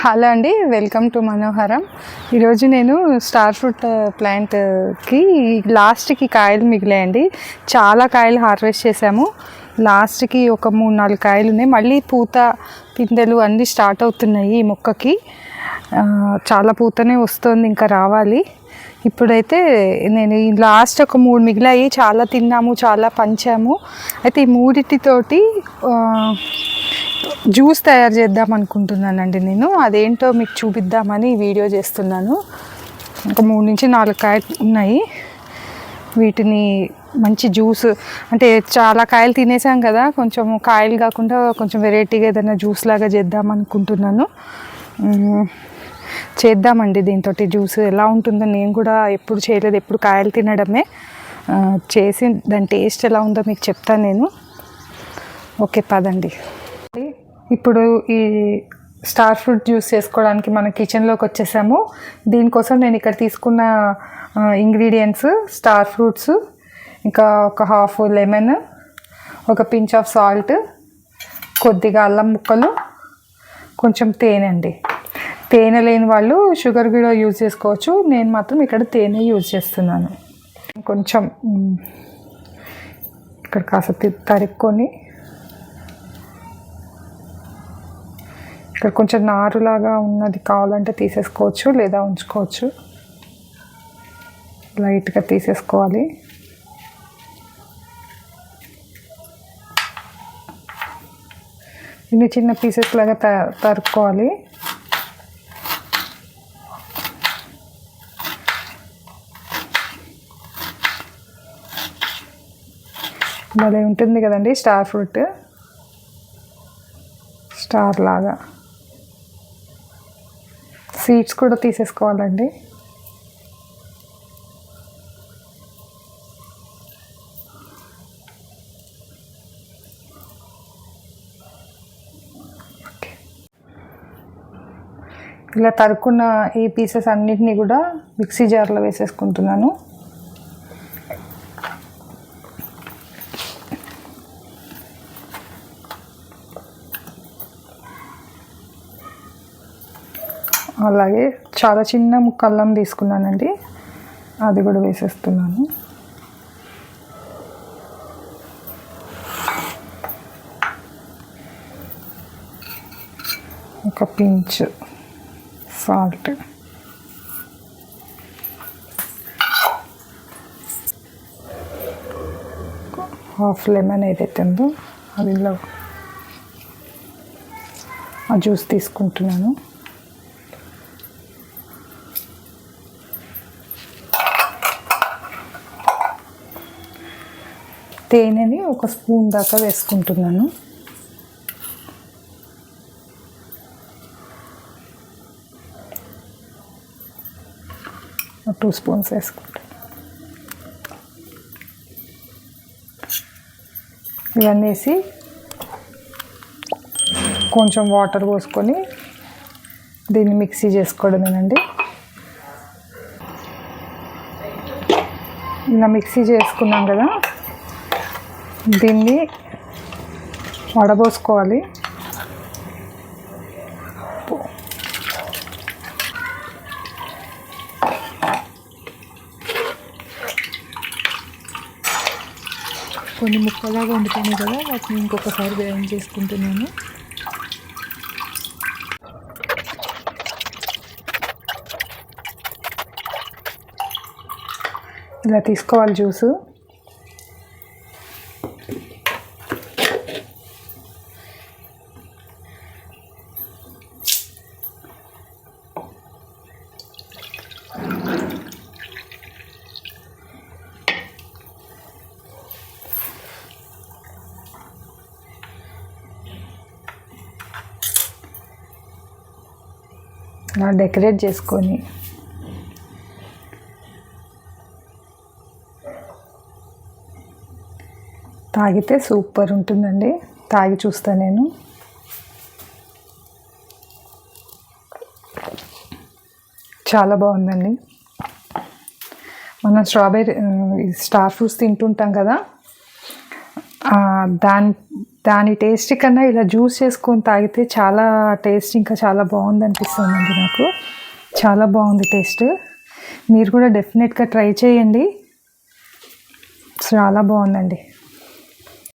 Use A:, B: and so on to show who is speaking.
A: Hello అండి, welcome to మనోహరం. ఈరోజు నేను స్టార్ ఫ్రూట్ ప్లాంట్కి లాస్ట్కి కాయలు మిగిలాయండి. చాలా కాయలు హార్వెస్ట్ చేసాము. లాస్ట్కి ఒక 3-4 కాయలు ఉన్నాయి. మళ్ళీ పూత పిందెలు అన్నీ స్టార్ట్ అవుతున్నాయి. ఈ మొక్కకి చాలా పూతనే వస్తుంది, ఇంకా రావాలి. ఇప్పుడైతే నేను ఈ లాస్ట్ ఒక 3 మిగిలాయి. చాలా తిన్నాము, చాలా పంచాము. అయితే ఈ మూడిటితోటి జ్యూస్ తయారు చేద్దాం అనుకుంటున్నానండి. నేను అదేంటో మీకు చూపిద్దామని వీడియో చేస్తున్నాను. ఒక 3-4 కాయలు ఉన్నాయి. వీటిని మంచి జ్యూస్, అంటే చాలా కాయలు తినేసాం కదా, కొంచెం కాయలు కాకుండా కొంచెం వెరైటీగా ఏదైనా జ్యూస్ లాగా చేద్దాం అనుకుంటున్నాను. చేద్దామండి దీంతో జ్యూస్. ఎలా ఉంటుందో నేను కూడా ఎప్పుడు చేయలేదు, ఎప్పుడు కాయలు తినడమే. చేసి దాని టేస్ట్ ఎలా ఉందో మీకు చెప్తాను నేను. ఓకే పదండి. ఇప్పుడు ఈ స్టార్ ఫ్రూట్ జ్యూస్ చేసుకోవడానికి మన కిచెన్లోకి వచ్చేసాము. దీనికోసం నేను ఇక్కడ తీసుకున్న ఇంగ్రీడియంట్స్ స్టార్ ఫ్రూట్స్, ఇంకా ఒక హాఫ్ లెమన్, ఒక పించ్ ఆఫ్ సాల్ట్, కొద్దిగా అల్లం ముక్కలు, కొంచెం తేనె అండి. తేనె లేని వాళ్ళు షుగర్ కూడా యూజ్ చేసుకోవచ్చు. నేను మాత్రం ఇక్కడ తేనె యూజ్ చేస్తున్నాను. కొంచెం ఇక్కడ కాస్త తరుక్కొని, ఇక్కడ కొంచెం నారులాగా ఉన్నది కావాలంటే తీసేసుకోవచ్చు, లేదా ఉంచుకోవచ్చు. లైట్గా తీసేసుకోవాలి. ఇన్ని చిన్న పీసెస్ లాగా తరుక్కోవాలి. భలే ఉంటుంది కదండి స్టార్ ఫ్రూట్, స్టార్ లాగా. సీడ్స్ కూడా తీసేసుకోవాలండి. ఇలా తరుక్కున్న ఈ పీసెస్ అన్నిటినీ కూడా మిక్సీ జార్లో వేసేసుకుంటున్నాను. అలాగే చాలా చిన్న ముక్క అల్లం తీసుకున్నానండి, అది కూడా వేసేస్తున్నాను. ఒక పించ్ సాల్ట్, హాఫ్ లెమన్ ఏదైతే ఉందో అదిలో ఆ జ్యూస్ తీసుకుంటున్నాను. తేనెని ఒక స్పూన్ దాకా వేసుకుంటున్నాను. ఒక 2 స్పూన్స్ వేసుకుంటాను. ఇవన్నీ వేసి కొంచెం వాటర్ పోసుకొని దీన్ని మిక్సీ చేసుకోవడమేనండి. ఇలా మిక్సీ చేసుకున్నాం కదా, దీన్ని వడబోసుకోవాలి. కొన్ని ముక్కలాగా వండుతాను కదా, వాటిని ఇంకొకసారి గ్రైండ్ చేసుకుంటున్నాను. ఇలా తీసుకోవాలి జ్యూసు. ఇలా డెకరేట్ చేసుకొని తాగితే సూపర్ ఉంటుందండి. తాగి చూస్తా నేను. చాలా బాగుందండి. మనం స్టార్ ఫ్రూట్స్ తింటుంటాం కదా, దాని టేస్ట్ కన్నా ఇలా జ్యూస్ చేసుకొని తాగితే చాలా టేస్ట్ ఇంకా చాలా బాగుంది అనిపిస్తుందండి నాకు. చాలా బాగుంది టేస్ట్. మీరు కూడా డెఫినెట్గా ట్రై చేయండి, చాలా బాగుందండి.